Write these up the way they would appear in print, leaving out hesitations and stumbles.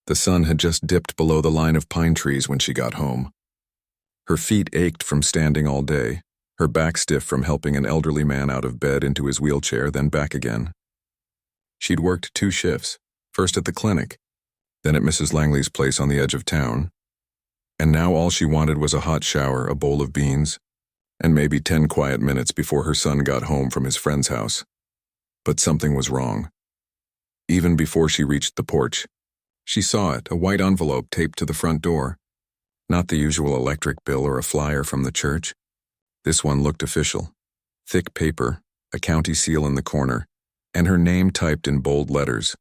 The sun had just dipped below the line of pine trees when she got home. Her feet ached from standing all day, her back stiff from helping an elderly man out of bed into his wheelchair, then back again. She'd worked 2 shifts, first at the clinic, then at Mrs. Langley's place on the edge of town. And now all she wanted was a hot shower, a bowl of beans, and maybe 10 quiet minutes before her son got home from his friend's house. But something was wrong. Even before she reached the porch, she saw it, a white envelope taped to the front door. Not the usual electric bill or a flyer from the church. This one looked official. Thick paper, a county seal in the corner, and her name typed in bold letters.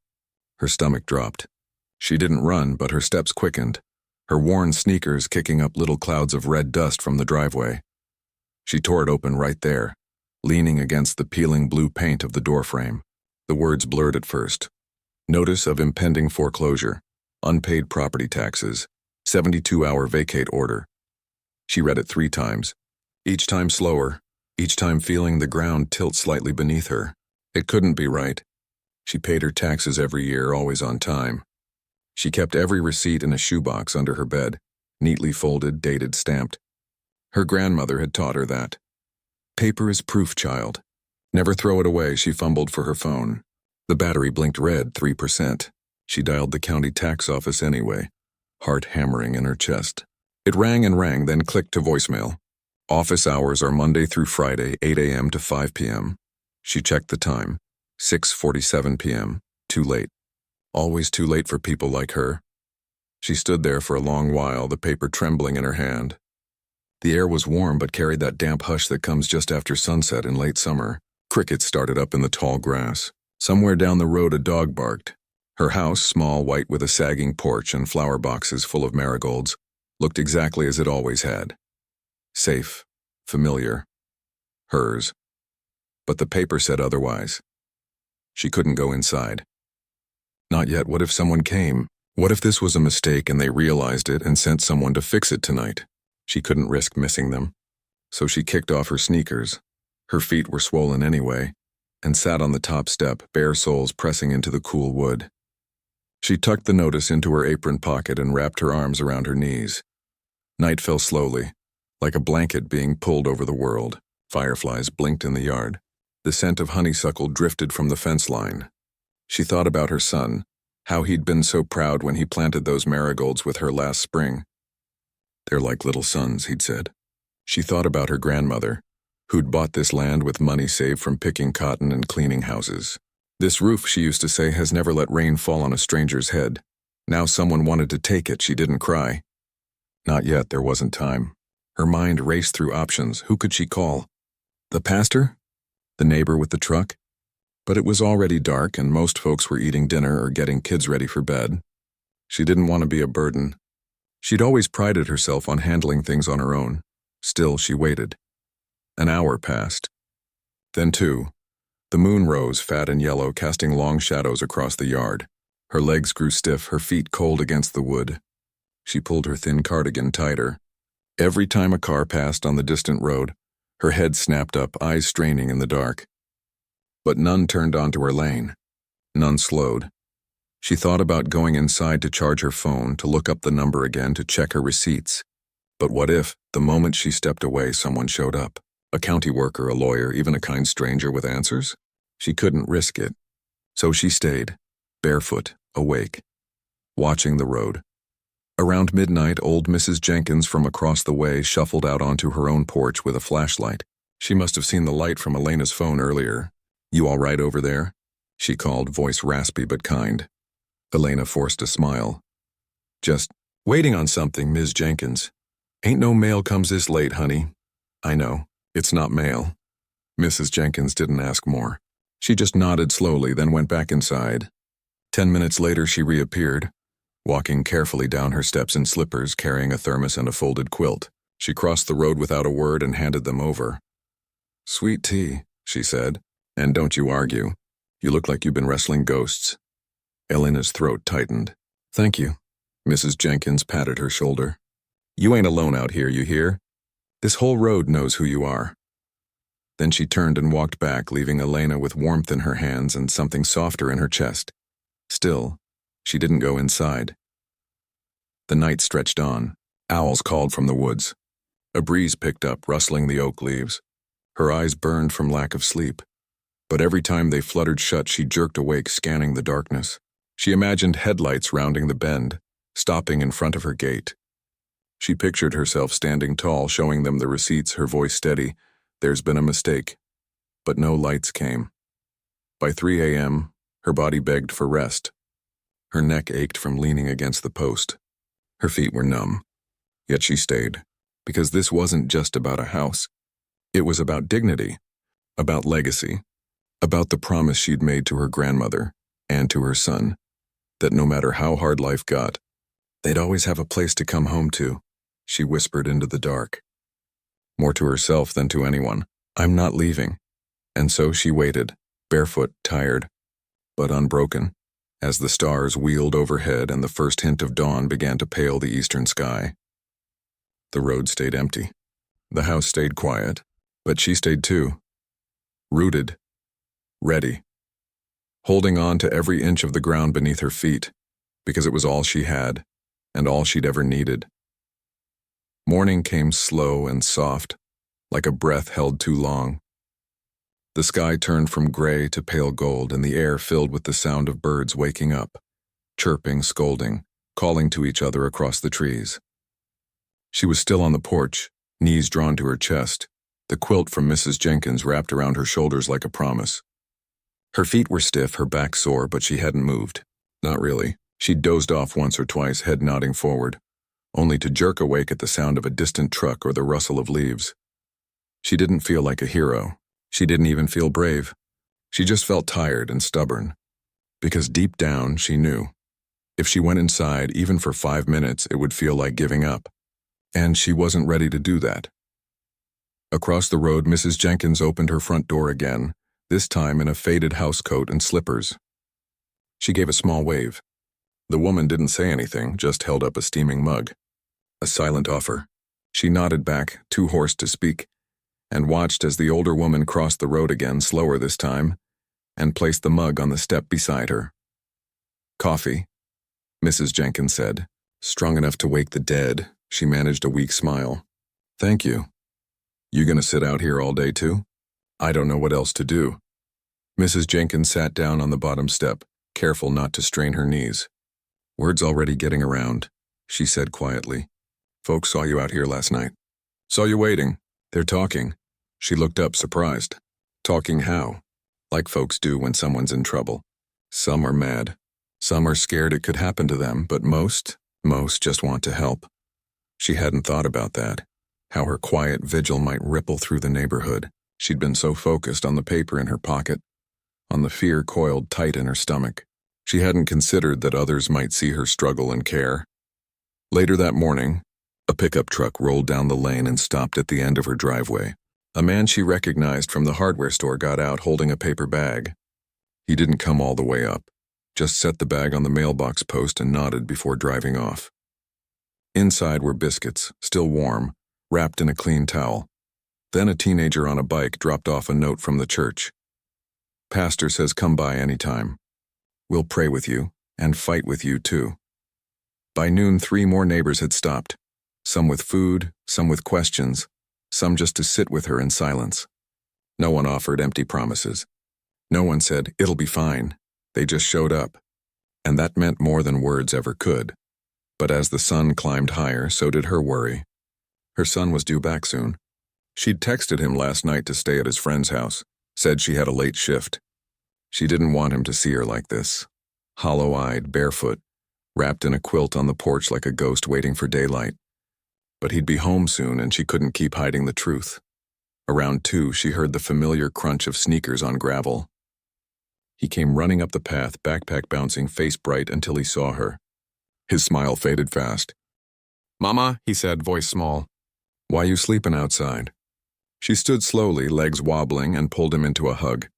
Her stomach dropped. She didn't run, but her steps quickened, her worn sneakers kicking up little clouds of red dust from the driveway. She tore it open right there, leaning against the peeling blue paint of the doorframe. The words blurred at first. Notice of impending foreclosure, unpaid property taxes, 72-hour vacate order. She read it 3 times, each time slower, each time feeling the ground tilt slightly beneath her. It couldn't be right. She paid her taxes every year, always on time. She kept every receipt in a shoebox under her bed, neatly folded, dated, stamped. Her grandmother had taught her that. Paper is proof, child. Never throw it away. She fumbled for her phone. The battery blinked red, 3%. She dialed the county tax office anyway, heart hammering in her chest. It rang and rang, then clicked to voicemail. Office hours are Monday through Friday, 8 a.m. to 5 p.m. She checked the time. 6:47 p.m. Too late. Always too late for people like her. She stood there for a long while, the paper trembling in her hand. The air was warm but carried that damp hush that comes just after sunset in late summer. Crickets started up in the tall grass. Somewhere down the road a dog barked. Her house, small, white with a sagging porch and flower boxes full of marigolds, looked exactly as it always had. Safe, familiar, hers. But the paper said otherwise. She couldn't go inside. Not yet. What if someone came? What if this was a mistake and they realized it and sent someone to fix it tonight? She couldn't risk missing them. So she kicked off her sneakers. Her feet were swollen anyway, and sat on the top step, bare soles pressing into the cool wood. She tucked the notice into her apron pocket and wrapped her arms around her knees. Night fell slowly, like a blanket being pulled over the world. Fireflies blinked in the yard. The scent of honeysuckle drifted from the fence line. She thought about her son, how he'd been so proud when he planted those marigolds with her last spring. They're like little sons, he'd said. She thought about her grandmother, who'd bought this land with money saved from picking cotton and cleaning houses. This roof, she used to say, has never let rain fall on a stranger's head. Now someone wanted to take it. She didn't cry. Not yet. There wasn't time. Her mind raced through options. Who could she call? The pastor? The neighbor with the truck? But it was already dark and most folks were eating dinner or getting kids ready for bed. She didn't want to be a burden. She'd always prided herself on handling things on her own. Still, she waited. An hour passed. Then 2. The moon rose, fat and yellow, casting long shadows across the yard. Her legs grew stiff, her feet cold against the wood. She pulled her thin cardigan tighter. Every time a car passed on the distant road, her head snapped up, eyes straining in the dark. But none turned onto her lane. None slowed. She thought about going inside to charge her phone, to look up the number again, to check her receipts. But what if, the moment she stepped away, someone showed up? A county worker, a lawyer, even a kind stranger with answers? She couldn't risk it. So she stayed, barefoot, awake, watching the road. Around midnight, old Mrs. Jenkins from across the way shuffled out onto her own porch with a flashlight. She must have seen the light from Elena's phone earlier. "You all right over there?" she called, voice raspy but kind. Elena forced a smile. "Just waiting on something, Ms. Jenkins. Ain't no mail comes this late, honey." "I know. It's not mail." Mrs. Jenkins didn't ask more. She just nodded slowly, then went back inside. 10 minutes later, she reappeared, walking carefully down her steps in slippers, carrying a thermos and a folded quilt. She crossed the road without a word and handed them over. "Sweet tea," she said, "and don't you argue. You look like you've been wrestling ghosts." Elena's throat tightened. "Thank you." Mrs. Jenkins patted her shoulder. "You ain't alone out here, you hear? This whole road knows who you are." Then she turned and walked back, leaving Elena with warmth in her hands and something softer in her chest. Still, she didn't go inside. The night stretched on. Owls called from the woods. A breeze picked up, rustling the oak leaves. Her eyes burned from lack of sleep. But every time they fluttered shut, she jerked awake, scanning the darkness. She imagined headlights rounding the bend, stopping in front of her gate. She pictured herself standing tall, showing them the receipts, her voice steady. There's been a mistake. But no lights came. By 3 a.m., her body begged for rest. Her neck ached from leaning against the post. Her feet were numb. Yet she stayed, because this wasn't just about a house. It was about dignity, about legacy, about the promise she'd made to her grandmother and to her son, that no matter how hard life got, they'd always have a place to come home to. She whispered into the dark. More to herself than to anyone. I'm not leaving. And so she waited, barefoot, tired, but unbroken, as the stars wheeled overhead and the first hint of dawn began to pale the eastern sky. The road stayed empty. The house stayed quiet, but she stayed too. Rooted, ready, holding on to every inch of the ground beneath her feet, because it was all she had, and all she'd ever needed. Morning came slow and soft, like a breath held too long. The sky turned from gray to pale gold, and the air filled with the sound of birds waking up, chirping, scolding, calling to each other across the trees. She was still on the porch, knees drawn to her chest, the quilt from Mrs. Jenkins wrapped around her shoulders like a promise. Her feet were stiff, her back sore, but she hadn't moved. Not really. She'd dozed off once or twice, head nodding forward, only to jerk awake at the sound of a distant truck or the rustle of leaves. She didn't feel like a hero. She didn't even feel brave. She just felt tired and stubborn. Because deep down, she knew. If she went inside, even for 5 minutes, it would feel like giving up. And she wasn't ready to do that. Across the road, Mrs. Jenkins opened her front door again, this time in a faded housecoat and slippers. She gave a small wave. The woman didn't say anything, just held up a steaming mug. A silent offer. She nodded back, too hoarse to speak, and watched as the older woman crossed the road again, slower this time, and placed the mug on the step beside her. Coffee, Mrs. Jenkins said. Strong enough to wake the dead, she managed a weak smile. Thank you. You gonna sit out here all day too? I don't know what else to do. Mrs. Jenkins sat down on the bottom step, careful not to strain her knees. Word's already getting around, she said quietly. Folks saw you out here last night. Saw you waiting. They're talking. She looked up, surprised. Talking how? Like folks do when someone's in trouble. Some are mad. Some are scared it could happen to them, but most just want to help. She hadn't thought about that, how her quiet vigil might ripple through the neighborhood. She'd been so focused on the paper in her pocket, on the fear coiled tight in her stomach. She hadn't considered that others might see her struggle and care. Later that morning, a pickup truck rolled down the lane and stopped at the end of her driveway. A man she recognized from the hardware store got out holding a paper bag. He didn't come all the way up, just set the bag on the mailbox post and nodded before driving off. Inside were biscuits, still warm, wrapped in a clean towel. Then a teenager on a bike dropped off a note from the church. Pastor says come by anytime. We'll pray with you, and fight with you too. By noon, 3 more neighbors had stopped. Some with food, some with questions, some just to sit with her in silence. No one offered empty promises. No one said, it'll be fine. They just showed up. And that meant more than words ever could. But as the sun climbed higher, so did her worry. Her son was due back soon. She'd texted him last night to stay at his friend's house, said she had a late shift. She didn't want him to see her like this, hollow-eyed, barefoot, wrapped in a quilt on the porch like a ghost waiting for daylight. But he'd be home soon, and she couldn't keep hiding the truth. Around 2, she heard the familiar crunch of sneakers on gravel. He came running up the path, backpack bouncing, face bright, until he saw her. His smile faded fast. "Mama," he said, voice small. "Why you sleeping outside?" She stood slowly, legs wobbling, and pulled him into a hug.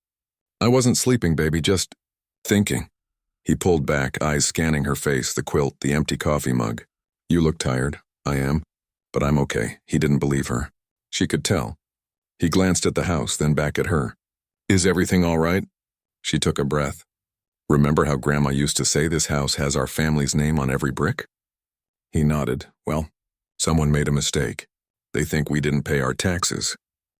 "I wasn't sleeping, baby, just thinking." He pulled back, eyes scanning her face, the quilt, the empty coffee mug. "You look tired." "I am. But I'm okay." He didn't believe her. She could tell. He glanced at the house, then back at her. "Is everything all right?" She took a breath. "Remember how Grandma used to say this house has our family's name on every brick?" He nodded. Well, someone made a mistake. They think we didn't pay our taxes.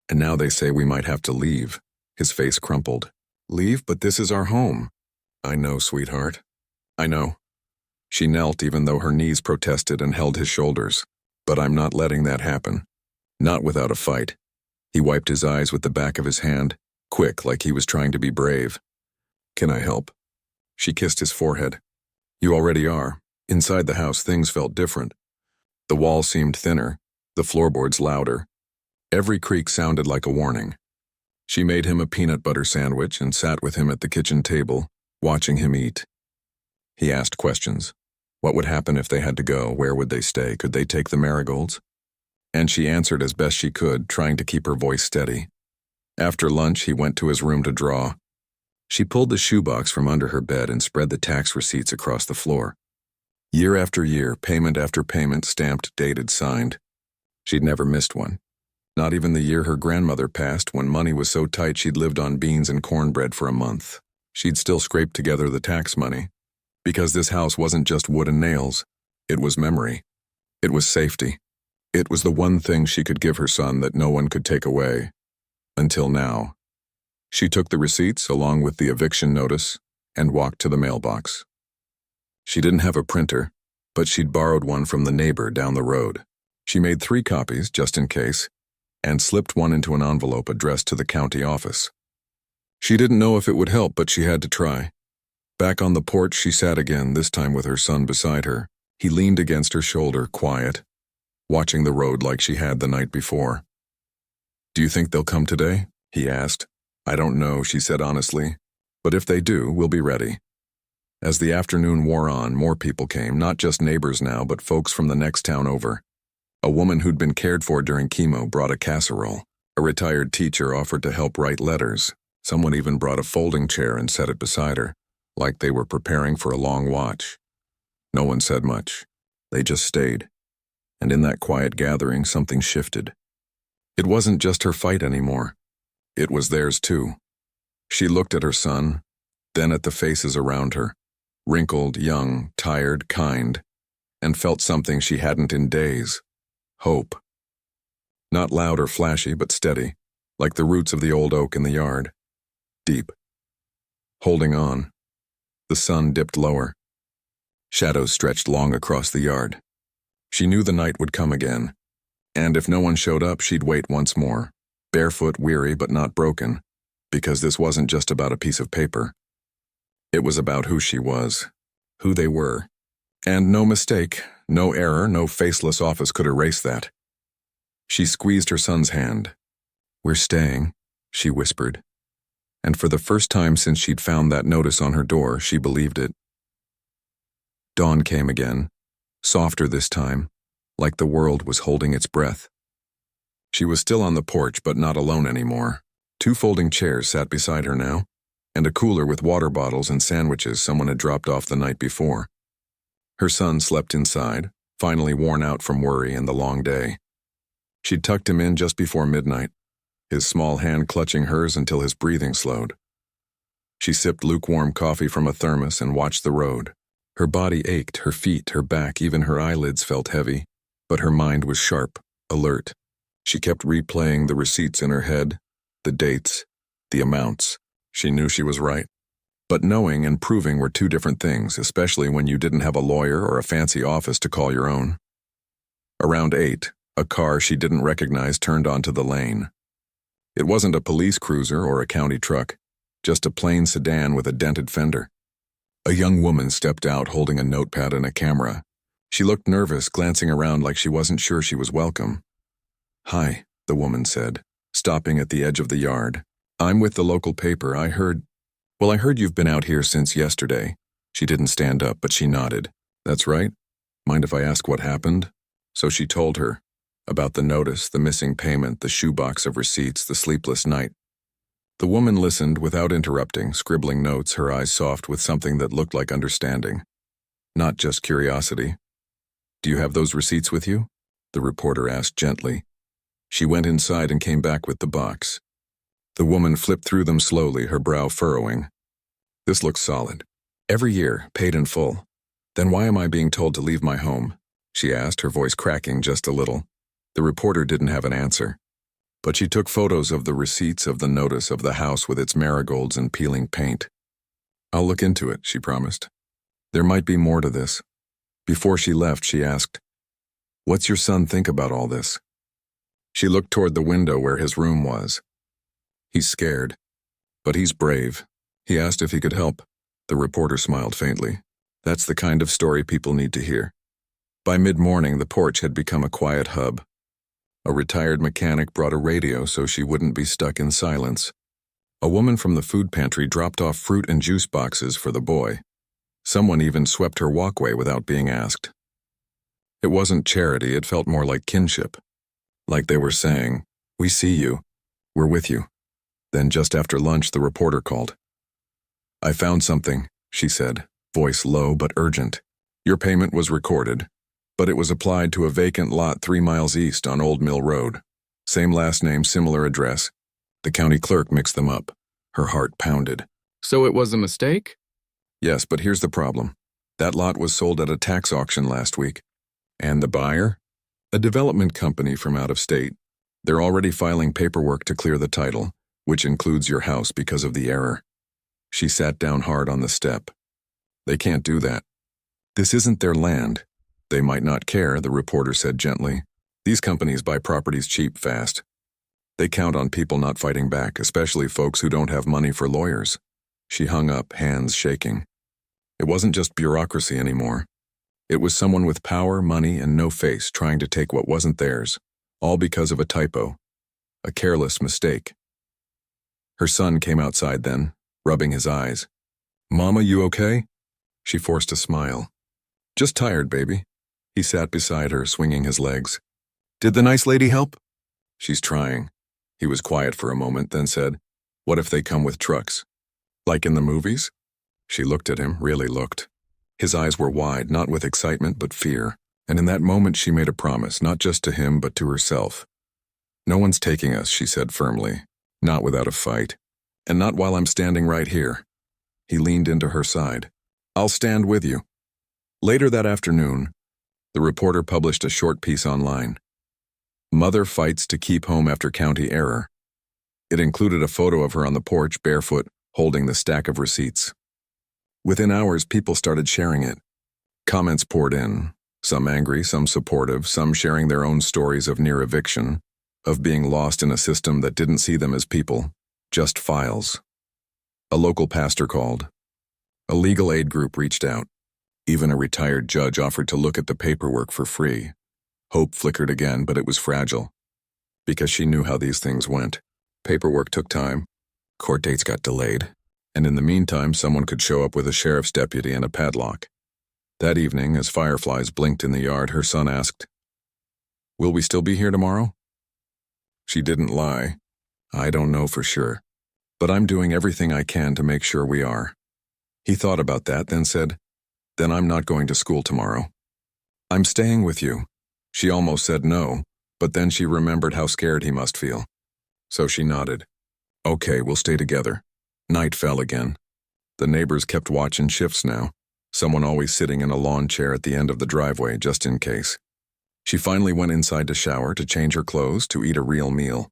And now they say we might have to leave. His face crumpled. Leave? But this is our home. I know, sweetheart. I know. She knelt even though her knees protested and held his shoulders. But I'm not letting that happen. Not without a fight. He wiped his eyes with the back of his hand, quick like he was trying to be brave. Can I help? She kissed his forehead. You already are. Inside the house, things felt different. The walls seemed thinner, the floorboards louder. Every creak sounded like a warning. She made him a peanut butter sandwich and sat with him at the kitchen table, watching him eat. He asked questions. What would happen if they had to go? Where would they stay? Could they take the marigolds? And she answered as best she could, trying to keep her voice steady. After lunch, he went to his room to draw. She pulled the shoebox from under her bed and spread the tax receipts across the floor. Year after year, payment after payment, stamped, dated, signed. She'd never missed one. Not even the year her grandmother passed, when money was so tight she'd lived on beans and cornbread for a month. She'd still scraped together the tax money. Because this house wasn't just wood and nails. It was memory. It was safety. It was the one thing she could give her son that no one could take away. Until now. She took the receipts along with the eviction notice and walked to the mailbox. She didn't have a printer, but she'd borrowed one from the neighbor down the road. She made 3 copies, just in case, and slipped one into an envelope addressed to the county office. She didn't know if it would help, but she had to try. Back on the porch, she sat again, this time with her son beside her. He leaned against her shoulder, quiet, watching the road like she had the night before. Do you think they'll come today? He asked. I don't know, she said honestly. But if they do, we'll be ready. As the afternoon wore on, more people came, not just neighbors now, but folks from the next town over. A woman who'd been cared for during chemo brought a casserole. A retired teacher offered to help write letters. Someone even brought a folding chair and set it beside her, like they were preparing for a long watch. No one said much. They just stayed. And in that quiet gathering, something shifted. It wasn't just her fight anymore. It was theirs too. She looked at her son, then at the faces around her, wrinkled, young, tired, kind, and felt something she hadn't in days. Hope. Not loud or flashy, but steady, like the roots of the old oak in the yard. Deep. Holding on. The sun dipped lower. Shadows stretched long across the yard. She knew the night would come again, and if no one showed up, she'd wait once more, barefoot, weary, but not broken, because this wasn't just about a piece of paper. It was about who she was, who they were. And no mistake, no error, no faceless office could erase that. She squeezed her son's hand. We're staying, she whispered. And for the first time since she'd found that notice on her door, she believed it. Dawn came again, softer this time, like the world was holding its breath. She was still on the porch, but not alone anymore. 2 folding chairs sat beside her now, and a cooler with water bottles and sandwiches someone had dropped off the night before. Her son slept inside, finally worn out from worry and the long day. She'd tucked him in just before midnight, his small hand clutching hers until his breathing slowed. She sipped lukewarm coffee from a thermos and watched the road. Her body ached, her feet, her back, even her eyelids felt heavy, but her mind was sharp, alert. She kept replaying the receipts in her head, the dates, the amounts. She knew she was right. But knowing and proving were 2 different things, especially when you didn't have a lawyer or a fancy office to call your own. Around 8, a car she didn't recognize turned onto the lane. It wasn't a police cruiser or a county truck, just a plain sedan with a dented fender. A young woman stepped out holding a notepad and a camera. She looked nervous, glancing around like she wasn't sure she was welcome. Hi, the woman said, stopping at the edge of the yard. I'm with the local paper. I heard you've been out here since yesterday. She didn't stand up, but she nodded. That's right. Mind if I ask what happened? So she told her about the notice, the missing payment, the shoebox of receipts, the sleepless night. The woman listened without interrupting, scribbling notes, her eyes soft with something that looked like understanding. Not just curiosity. Do you have those receipts with you? The reporter asked gently. She went inside and came back with the box. The woman flipped through them slowly, her brow furrowing. This looks solid. Every year, paid in full. Then why am I being told to leave my home? she asked, her voice cracking just a little. The reporter didn't have an answer. But she took photos of the receipts of the notice of the house with its marigolds and peeling paint. "I'll look into it," she promised. "There might be more to this." Before she left, she asked, "What's your son think about all this?" She looked toward the window where his room was. "He's scared, but he's brave." He asked if he could help. The reporter smiled faintly. That's the kind of story people need to hear. By mid-morning, the porch had become a quiet hub. A retired mechanic brought a radio so she wouldn't be stuck in silence. A woman from the food pantry dropped off fruit and juice boxes for the boy. Someone even swept her walkway without being asked. It wasn't charity, it felt more like kinship. Like they were saying, "We see you. We're with you." Then just after lunch, the reporter called. "I found something," she said, voice low but urgent. "Your payment was recorded, but it was applied to a vacant lot 3 miles east on Old Mill Road. Same last name, similar address. The county clerk mixed them up." Her heart pounded. "So it was a mistake?" "Yes, but here's the problem. That lot was sold at a tax auction last week. And the buyer? A development company from out of state. They're already filing paperwork to clear the title, which includes your house because of the error." She sat down hard on the step. "They can't do that. This isn't their land. They might not care," the reporter said gently. "These companies buy properties cheap fast. They count on people not fighting back, especially folks who don't have money for lawyers." She hung up, hands shaking. It wasn't just bureaucracy anymore. It was someone with power, money, and no face trying to take what wasn't theirs, all because of a typo, a careless mistake. Her son came outside then, rubbing his eyes. "Mama, you okay?" She forced a smile. "Just tired, baby." He sat beside her, swinging his legs. "Did the nice lady help?" "She's trying." He was quiet for a moment, then said, "What if they come with trucks? Like in the movies?" She looked at him, really looked. His eyes were wide, not with excitement, but fear. And in that moment she made a promise, not just to him, but to herself. "No one's taking us," she said firmly. "Not without a fight. And not while I'm standing right here." He leaned into her side. "I'll stand with you." Later that afternoon, the reporter published a short piece online. "Mother fights to keep home after county error." It included a photo of her on the porch, barefoot, holding the stack of receipts. Within hours, people started sharing it. Comments poured in, some angry, some supportive, some sharing their own stories of near eviction, of being lost in a system that didn't see them as people, just files. A local pastor called. A legal aid group reached out. Even a retired judge offered to look at the paperwork for free. Hope flickered again, but it was fragile. Because she knew how these things went. Paperwork took time. Court dates got delayed. And in the meantime, someone could show up with a sheriff's deputy and a padlock. That evening, as fireflies blinked in the yard, her son asked, "Will we still be here tomorrow?" She didn't lie. "I don't know for sure. But I'm doing everything I can to make sure we are." He thought about that, then said, "Then I'm not going to school tomorrow." "I'm staying with you." She almost said no, but then she remembered how scared he must feel. So she nodded. "Okay, we'll stay together." Night fell again. The neighbors kept watch in shifts now, someone always sitting in a lawn chair at the end of the driveway just in case. She finally went inside to shower, to change her clothes, to eat a real meal.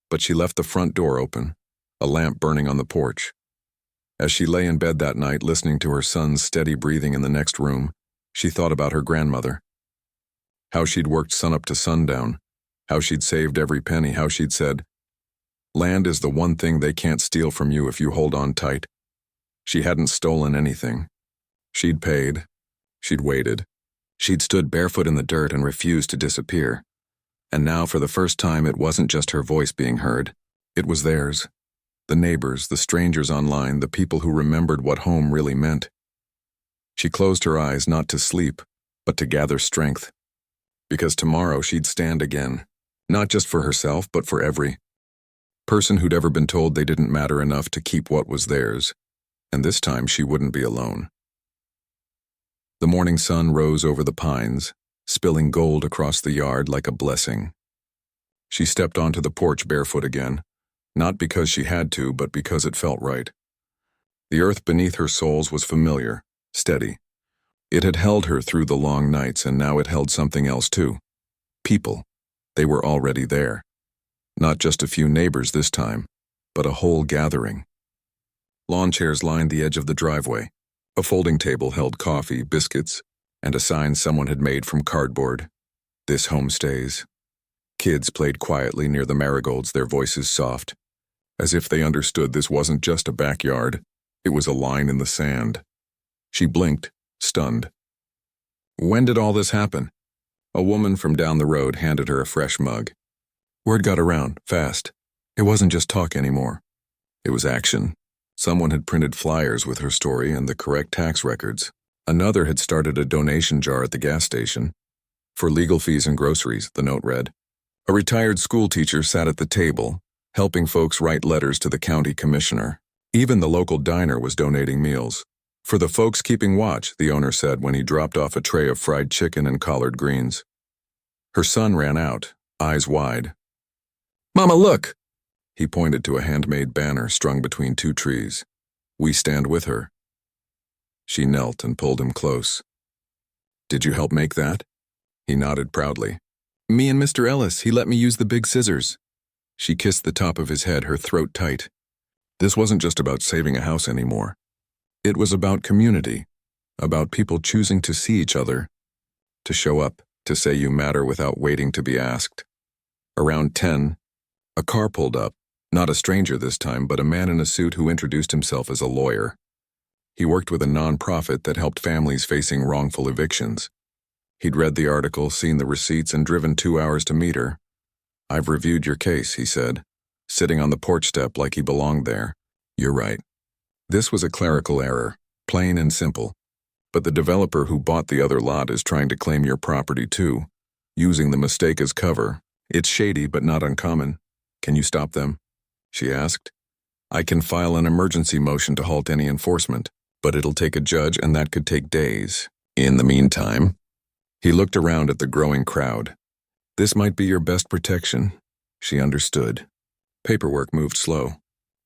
But she left the front door open, a lamp burning on the porch. As she lay in bed that night, listening to her son's steady breathing in the next room, she thought about her grandmother. How she'd worked sunup to sundown, how she'd saved every penny, how she'd said, "Land is the one thing they can't steal from you if you hold on tight." She hadn't stolen anything. She'd paid. She'd waited. She'd stood barefoot in the dirt and refused to disappear. And now, for the first time, it wasn't just her voice being heard. It was theirs. The neighbors, the strangers online, the people who remembered what home really meant. She closed her eyes not to sleep, but to gather strength. Because tomorrow she'd stand again, not just for herself, but for every person who'd ever been told they didn't matter enough to keep what was theirs. And this time she wouldn't be alone. The morning sun rose over the pines, spilling gold across the yard like a blessing. She stepped onto the porch barefoot again, not because she had to, but because it felt right. The earth beneath her soles was familiar, steady. It had held her through the long nights, and now it held something else too. People. They were already there. Not just a few neighbors this time, but a whole gathering. Lawn chairs lined the edge of the driveway. A folding table held coffee, biscuits, and a sign someone had made from cardboard. This home stays. Kids played quietly near the marigolds, their voices soft, as if they understood this wasn't just a backyard, it was a line in the sand. She blinked, stunned. When did all this happen? A woman from down the road handed her a fresh mug. Word got around, fast. It wasn't just talk anymore. It was action. Someone had printed flyers with her story and the correct tax records. Another had started a donation jar at the gas station. For legal fees and groceries, the note read. A retired school teacher sat at the table, helping folks write letters to the county commissioner. Even the local diner was donating meals. For the folks keeping watch, the owner said when he dropped off a tray of fried chicken and collard greens. Her son ran out, eyes wide. Mama, look! He pointed to a handmade banner strung between two trees. We stand with her. She knelt and pulled him close. Did you help make that? He nodded proudly. Me and Mr. Ellis, he let me use the big scissors. She kissed the top of his head, her throat tight. This wasn't just about saving a house anymore. It was about community, about people choosing to see each other, to show up, to say you matter without waiting to be asked. Around 10, a car pulled up, not a stranger this time, but a man in a suit who introduced himself as a lawyer. He worked with a nonprofit that helped families facing wrongful evictions. He'd read the article, seen the receipts, and driven 2 hours to meet her. I've reviewed your case, he said, sitting on the porch step like he belonged there. You're right. This was a clerical error, plain and simple. But the developer who bought the other lot is trying to claim your property too, using the mistake as cover. It's shady but not uncommon. Can you stop them? She asked. I can file an emergency motion to halt any enforcement, but it'll take a judge and that could take days. In the meantime, he looked around at the growing crowd. This might be your best protection. She understood. Paperwork moved slow.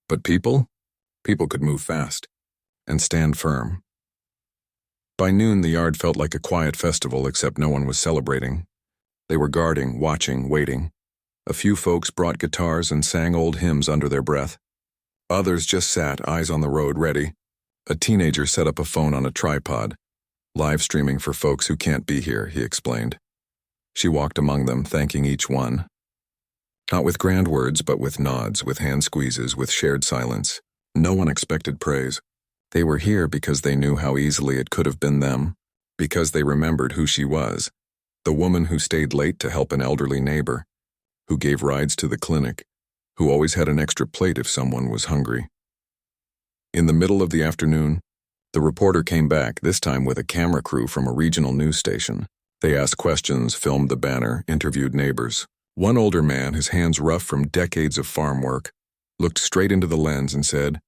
But people? People could move fast. And stand firm. By noon, the yard felt like a quiet festival, except no one was celebrating. They were guarding, watching, waiting. A few folks brought guitars and sang old hymns under their breath. Others just sat, eyes on the road, ready. A teenager set up a phone on a tripod. Live streaming for folks who can't be here, he explained. She walked among them, thanking each one. Not with grand words, but with nods, with hand squeezes, with shared silence. No one expected praise. They were here because they knew how easily it could have been them, because they remembered who she was, the woman who stayed late to help an elderly neighbor, who gave rides to the clinic, who always had an extra plate if someone was hungry. In the middle of the afternoon, the reporter came back, this time with a camera crew from a regional news station. They asked questions, filmed the banner, interviewed neighbors. One older man, his hands rough from decades of farm work, looked straight into the lens and said,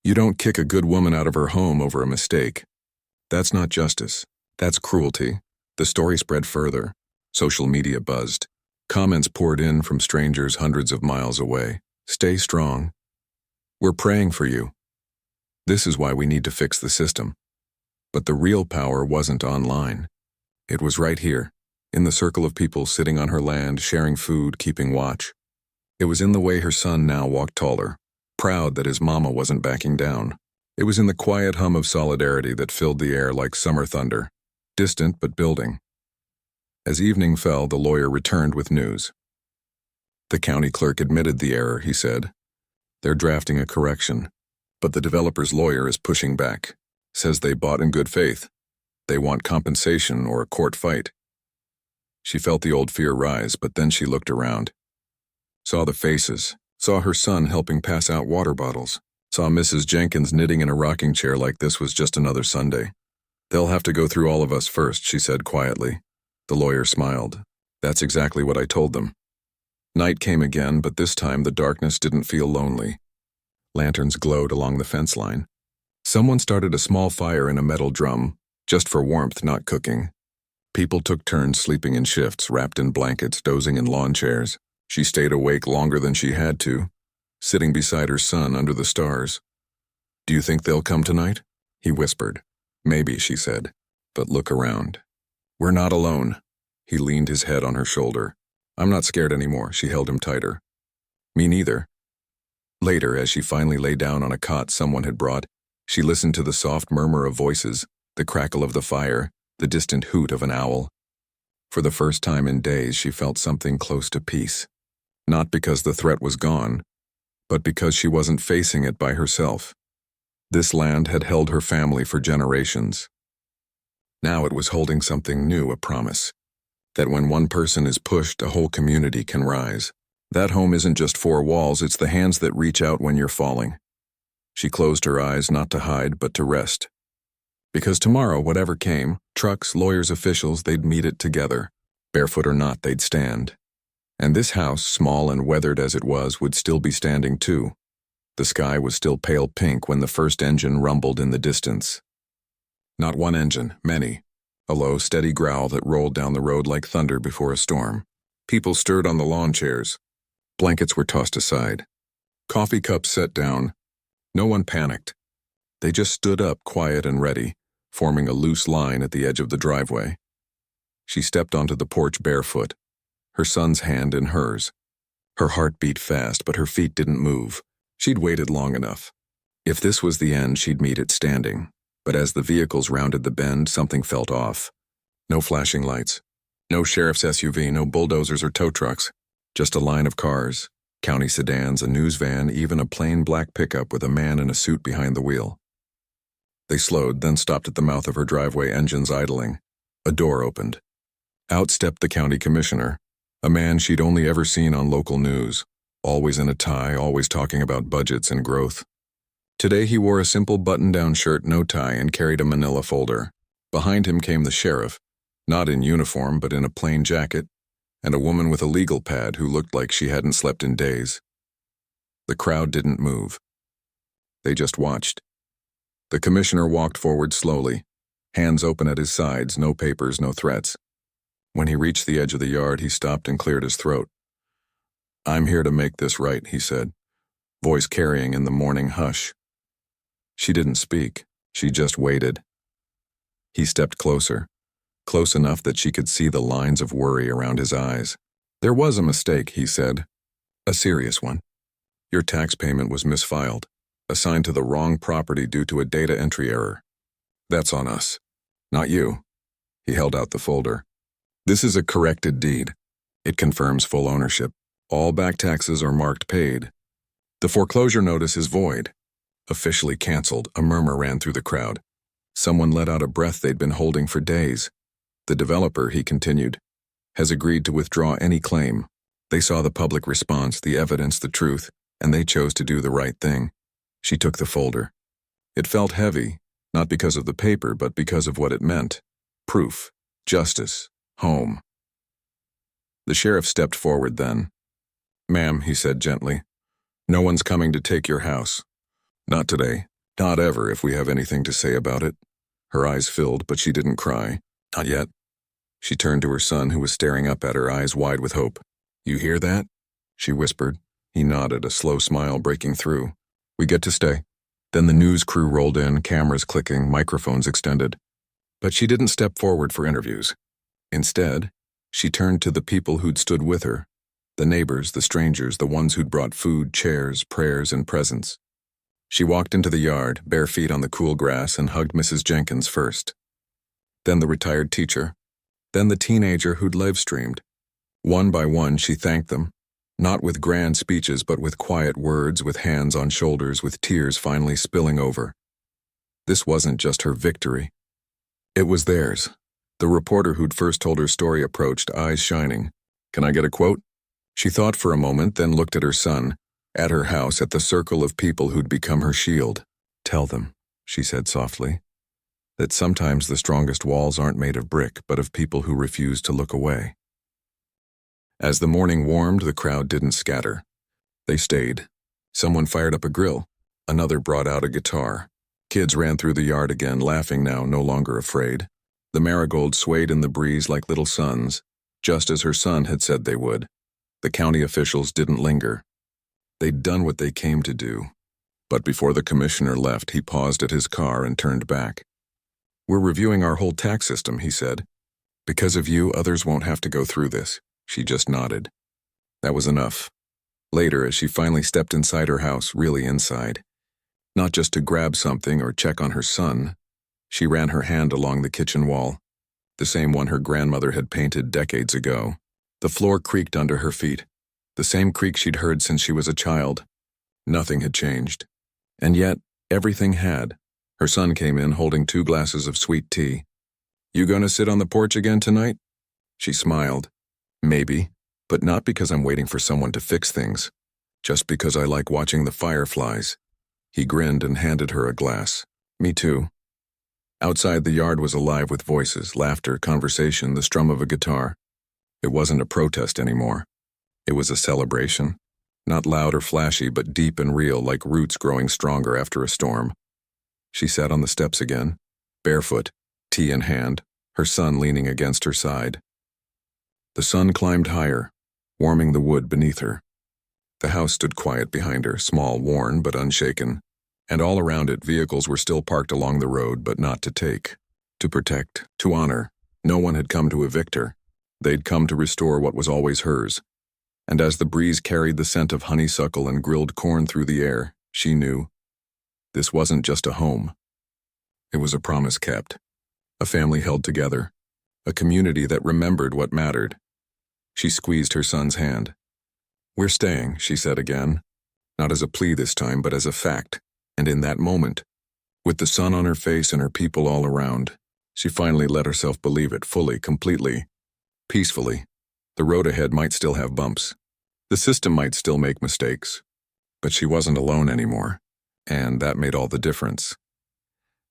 You don't kick a good woman out of her home over a mistake. That's not justice. That's cruelty. The story spread further. Social media buzzed. Comments poured in from strangers hundreds of miles away. Stay strong. We're praying for you. This is why we need to fix the system. But the real power wasn't online. It was right here, in the circle of people sitting on her land, sharing food, keeping watch. It was in the way her son now walked taller, proud that his mama wasn't backing down. It was in the quiet hum of solidarity that filled the air like summer thunder, distant but building. As evening fell, the lawyer returned with news. The county clerk admitted the error, he said. They're drafting a correction, but the developer's lawyer is pushing back, says they bought in good faith. They want compensation or a court fight. She felt the old fear rise, but then she looked around. Saw the faces, saw her son helping pass out water bottles, saw Mrs. Jenkins knitting in a rocking chair like this was just another Sunday. They'll have to go through all of us first, she said quietly. The lawyer smiled. That's exactly what I told them. Night came again, but this time the darkness didn't feel lonely. Lanterns glowed along the fence line. Someone started a small fire in a metal drum, just for warmth, not cooking. People took turns sleeping in shifts, wrapped in blankets, dozing in lawn chairs. She stayed awake longer than she had to, sitting beside her son under the stars. Do you think they'll come tonight? He whispered. Maybe, she said. But look around. We're not alone. He leaned his head on her shoulder. I'm not scared anymore. She held him tighter. Me neither. Later, as she finally lay down on a cot someone had brought, she listened to the soft murmur of voices, the crackle of the fire, the distant hoot of an owl. For the first time in days, she felt something close to peace. Not because the threat was gone, but because she wasn't facing it by herself. This land had held her family for generations. Now it was holding something new, a promise. That when one person is pushed, a whole community can rise. That home isn't just four walls, it's the hands that reach out when you're falling. She closed her eyes not to hide, but to rest. Because tomorrow, whatever came, trucks, lawyers, officials, they'd meet it together. Barefoot or not, they'd stand. And this house, small and weathered as it was, would still be standing too. The sky was still pale pink when the first engine rumbled in the distance. Not one engine, many. A low, steady growl that rolled down the road like thunder before a storm. People stirred on the lawn chairs. Blankets were tossed aside. Coffee cups set down. No one panicked. They just stood up, quiet and ready, forming a loose line at the edge of the driveway. She stepped onto the porch barefoot, her son's hand in hers. Her heart beat fast, but her feet didn't move. She'd waited long enough. If this was the end, she'd meet it standing. But as the vehicles rounded the bend, something felt off. No flashing lights. No sheriff's SUV, no bulldozers or tow trucks. Just a line of cars, county sedans, a news van, even a plain black pickup with a man in a suit behind the wheel. They slowed, then stopped at the mouth of her driveway, engines idling. A door opened. Out stepped the county commissioner, a man she'd only ever seen on local news, always in a tie, always talking about budgets and growth. Today he wore a simple button-down shirt, no tie, and carried a manila folder. Behind him came the sheriff, not in uniform but in a plain jacket, and a woman with a legal pad who looked like she hadn't slept in days. The crowd didn't move. They just watched. The commissioner walked forward slowly, hands open at his sides, no papers, no threats. When he reached the edge of the yard, he stopped and cleared his throat. "I'm here to make this right," he said, voice carrying in the morning hush. She didn't speak. She just waited. He stepped closer, close enough that she could see the lines of worry around his eyes. "There was a mistake," he said. "A serious one. Your tax payment was misfiled, assigned to the wrong property due to a data entry error. That's on us, not you." He held out the folder. "This is a corrected deed. It confirms full ownership. All back taxes are marked paid. The foreclosure notice is void. Officially canceled." A murmur ran through the crowd. Someone let out a breath they'd been holding for days. "The developer," he continued, "has agreed to withdraw any claim. They saw the public response, the evidence, the truth, and they chose to do the right thing." She took the folder. It felt heavy, not because of the paper, but because of what it meant. Proof, justice, home. The sheriff stepped forward then. "Ma'am," he said gently, "no one's coming to take your house. Not today, not ever if we have anything to say about it." Her eyes filled, but she didn't cry. "Not yet." She turned to her son, who was staring up at her, eyes wide with hope. "You hear that?" she whispered. He nodded, a slow smile breaking through. "We get to stay." Then the news crew rolled in, cameras clicking, microphones extended. But she didn't step forward for interviews. Instead, she turned to the people who'd stood with her, the neighbors, the strangers, the ones who'd brought food, chairs, prayers, and presents. She walked into the yard, bare feet on the cool grass, and hugged Mrs. Jenkins first. Then the retired teacher. Then the teenager who'd live-streamed. One by one, she thanked them, not with grand speeches, but with quiet words, with hands on shoulders, with tears finally spilling over. This wasn't just her victory. It was theirs. The reporter who'd first told her story approached, eyes shining. "Can I get a quote?" She thought for a moment, then looked at her son, at her house, at the circle of people who'd become her shield. "Tell them," she said softly, "that sometimes the strongest walls aren't made of brick, but of people who refuse to look away." As the morning warmed, the crowd didn't scatter. They stayed. Someone fired up a grill. Another brought out a guitar. Kids ran through the yard again, laughing now, no longer afraid. The marigolds swayed in the breeze like little suns, just as her son had said they would. The county officials didn't linger. They'd done what they came to do. But before the commissioner left, he paused at his car and turned back. We're reviewing our whole tax system, he said. Because of you, others won't have to go through this. She just nodded. That was enough. Later, as she finally stepped inside her house, really inside, not just to grab something or check on her son, she ran her hand along the kitchen wall, the same one her grandmother had painted decades ago. The floor creaked under her feet, the same creak she'd heard since she was a child. Nothing had changed. And yet, everything had. Her son came in holding 2 glasses of sweet tea. You gonna sit on the porch again tonight? She smiled. Maybe, but not because I'm waiting for someone to fix things. Just because I like watching the fireflies. He grinned and handed her a glass. Me too. Outside, the yard was alive with voices, laughter, conversation, the strum of a guitar. It wasn't a protest anymore. It was a celebration. Not loud or flashy, but deep and real, like roots growing stronger after a storm. She sat on the steps again, barefoot, tea in hand, her son leaning against her side. The sun climbed higher, warming the wood beneath her. The house stood quiet behind her, small, worn, but unshaken. And all around it, vehicles were still parked along the road, but not to take, to protect, to honor. No one had come to evict her. They'd come to restore what was always hers. And as the breeze carried the scent of honeysuckle and grilled corn through the air, she knew this wasn't just a home. It was a promise kept, a family held together, a community that remembered what mattered. She squeezed her son's hand. We're staying, she said again, not as a plea this time, but as a fact. And in that moment, with the sun on her face and her people all around, she finally let herself believe it fully, completely, peacefully. The road ahead might still have bumps. The system might still make mistakes. But she wasn't alone anymore, and that made all the difference.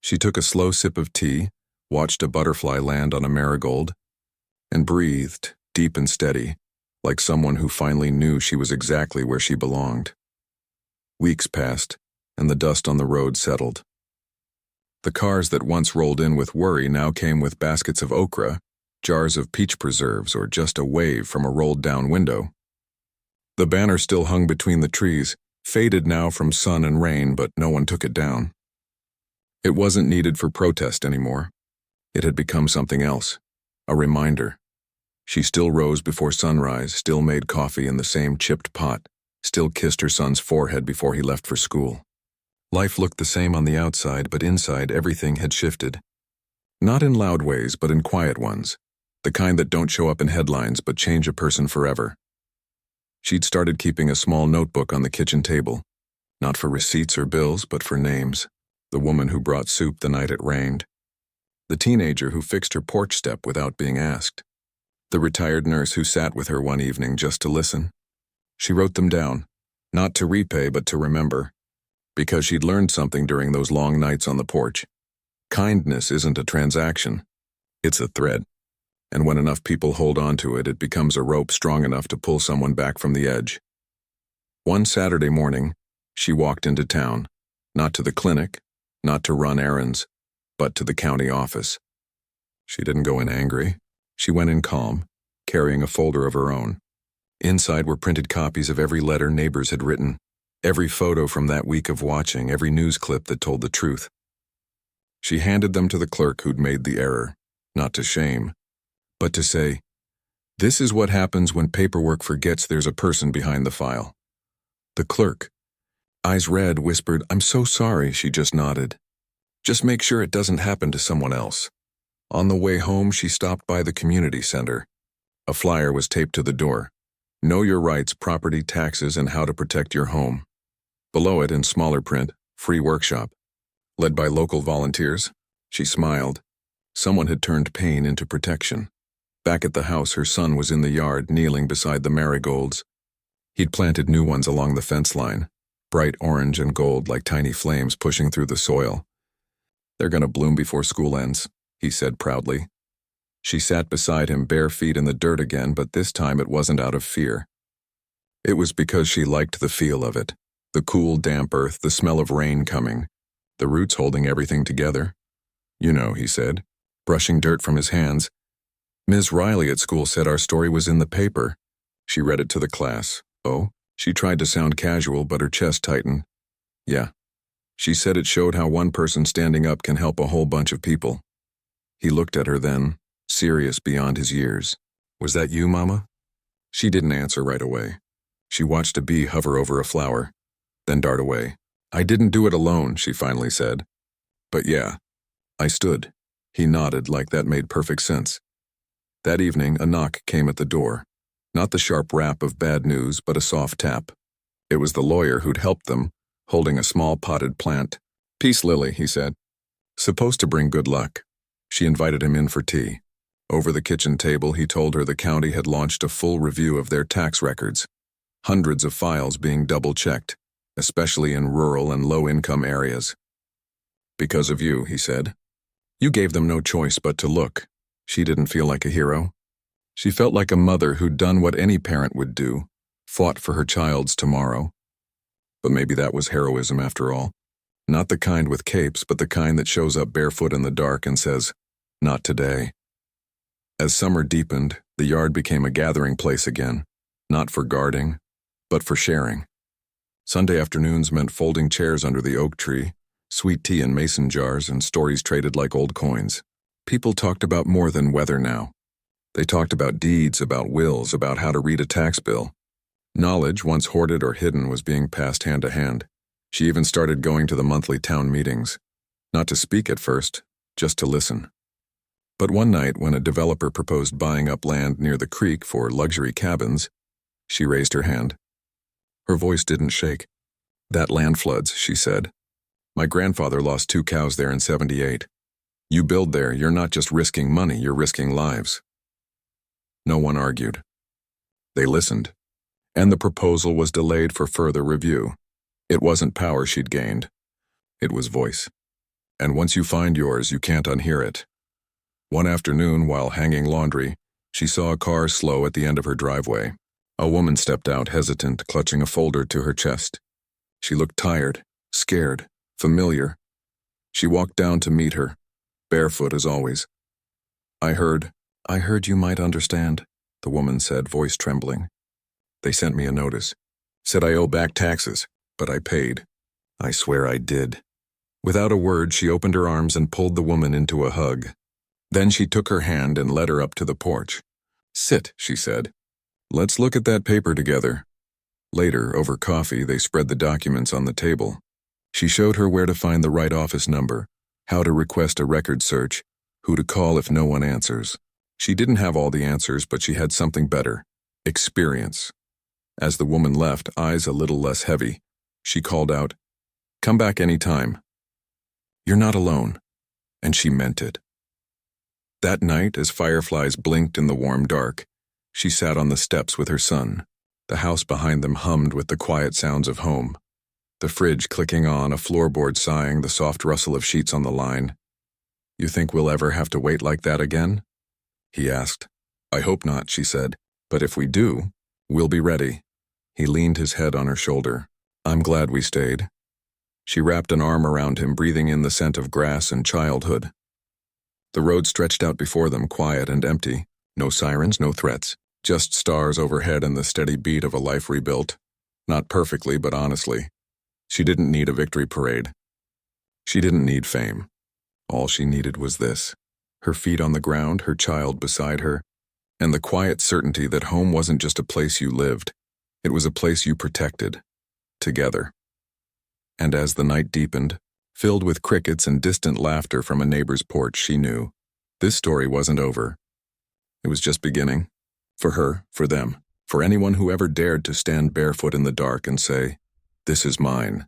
She took a slow sip of tea, watched a butterfly land on a marigold, and breathed, deep and steady, like someone who finally knew she was exactly where she belonged. Weeks passed, and the dust on the road settled. The cars that once rolled in with worry now came with baskets of okra, jars of peach preserves, or just a wave from a rolled-down window. The banner still hung between the trees, faded now from sun and rain, but no one took it down. It wasn't needed for protest anymore. It had become something else, a reminder. She still rose before sunrise, still made coffee in the same chipped pot, still kissed her son's forehead before he left for school. Life looked the same on the outside, but inside everything had shifted. Not in loud ways, but in quiet ones, the kind that don't show up in headlines but change a person forever. She'd started keeping a small notebook on the kitchen table, not for receipts or bills, but for names. The woman who brought soup the night it rained. The teenager who fixed her porch step without being asked. The retired nurse who sat with her one evening just to listen. She wrote them down, not to repay but to remember. Because she'd learned something during those long nights on the porch. Kindness isn't a transaction. It's a thread. And when enough people hold on to it, it becomes a rope strong enough to pull someone back from the edge. One Saturday morning, she walked into town, not to the clinic, not to run errands, but to the county office. She didn't go in angry. She went in calm, carrying a folder of her own. Inside were printed copies of every letter neighbors had written. Every photo from that week of watching, every news clip that told the truth. She handed them to the clerk who'd made the error, not to shame, but to say, this is what happens when paperwork forgets there's a person behind the file. The clerk, eyes red, whispered, I'm so sorry, she just nodded. Just make sure it doesn't happen to someone else. On the way home, she stopped by the community center. A flyer was taped to the door. Know your rights, property, taxes, and how to protect your home. Below it, in smaller print, free workshop. Led by local volunteers. She smiled. Someone had turned pain into protection. Back at the house, her son was in the yard, kneeling beside the marigolds. He'd planted new ones along the fence line, bright orange and gold like tiny flames pushing through the soil. They're gonna bloom before school ends, he said proudly. She sat beside him, bare feet in the dirt again, but this time it wasn't out of fear. It was because she liked the feel of it. The cool, damp earth, the smell of rain coming, the roots holding everything together. You know, he said, brushing dirt from his hands. Ms. Riley at school said our story was in the paper. She read it to the class. Oh, she tried to sound casual, but her chest tightened. Yeah. She said it showed how one person standing up can help a whole bunch of people. He looked at her then, serious beyond his years. "Was that you, Mama?" She didn't answer right away. She watched a bee hover over a flower, then dart away. "I didn't do it alone," she finally said. "But yeah, I stood." He nodded like that made perfect sense. That evening, a knock came at the door. Not the sharp rap of bad news, but a soft tap. It was the lawyer who'd helped them, holding a small potted plant. "Peace Lily," he said. "Supposed to bring good luck." She invited him in for tea. Over the kitchen table, he told her the county had launched a full review of their tax records. Hundreds of files being double-checked, especially in rural and low-income areas. "Because of you," he said. "You gave them no choice but to look." She didn't feel like a hero. She felt like a mother who'd done what any parent would do, fought for her child's tomorrow. But maybe that was heroism after all. Not the kind with capes, but the kind that shows up barefoot in the dark and says, "Not today." As summer deepened, the yard became a gathering place again, not for guarding, but for sharing. Sunday afternoons meant folding chairs under the oak tree, sweet tea in mason jars, and stories traded like old coins. People talked about more than weather now. They talked about deeds, about wills, about how to read a tax bill. Knowledge, once hoarded or hidden, was being passed hand to hand. She even started going to the monthly town meetings. Not to speak at first, just to listen. But one night, when a developer proposed buying up land near the creek for luxury cabins, she raised her hand. Her voice didn't shake. "That land floods," she said. "My grandfather lost 2 cows there in '78. You build there, you're not just risking money, you're risking lives." No one argued. They listened. And the proposal was delayed for further review. It wasn't power she'd gained. It was voice. And once you find yours, you can't unhear it. One afternoon, while hanging laundry, she saw a car slow at the end of her driveway. A woman stepped out, hesitant, clutching a folder to her chest. She looked tired, scared, familiar. She walked down to meet her, barefoot as always. I heard you might understand," the woman said, voice trembling. "They sent me a notice. Said I owe back taxes, but I paid. I swear I did." Without a word, she opened her arms and pulled the woman into a hug. Then she took her hand and led her up to the porch. "Sit," she said. "Let's look at that paper together." Later, over coffee, they spread the documents on the table. She showed her where to find the right office number, how to request a record search, who to call if no one answers. She didn't have all the answers, but she had something better: experience. As the woman left, eyes a little less heavy, she called out, "Come back any time. You're not alone." And she meant it. That night, as fireflies blinked in the warm dark, she sat on the steps with her son. The house behind them hummed with the quiet sounds of home. The fridge clicking on, a floorboard sighing, the soft rustle of sheets on the line. "You think we'll ever have to wait like that again?" he asked. "I hope not," she said. "But if we do, we'll be ready." He leaned his head on her shoulder. "I'm glad we stayed." She wrapped an arm around him, breathing in the scent of grass and childhood. The road stretched out before them, quiet and empty. No sirens, no threats. Just stars overhead and the steady beat of a life rebuilt. Not perfectly, but honestly. She didn't need a victory parade. She didn't need fame. All she needed was this: her feet on the ground, her child beside her, and the quiet certainty that home wasn't just a place you lived. It was a place you protected. Together. And as the night deepened, filled with crickets and distant laughter from a neighbor's porch, she knew this story wasn't over. It was just beginning. For her, for them, for anyone who ever dared to stand barefoot in the dark and say, "This is mine."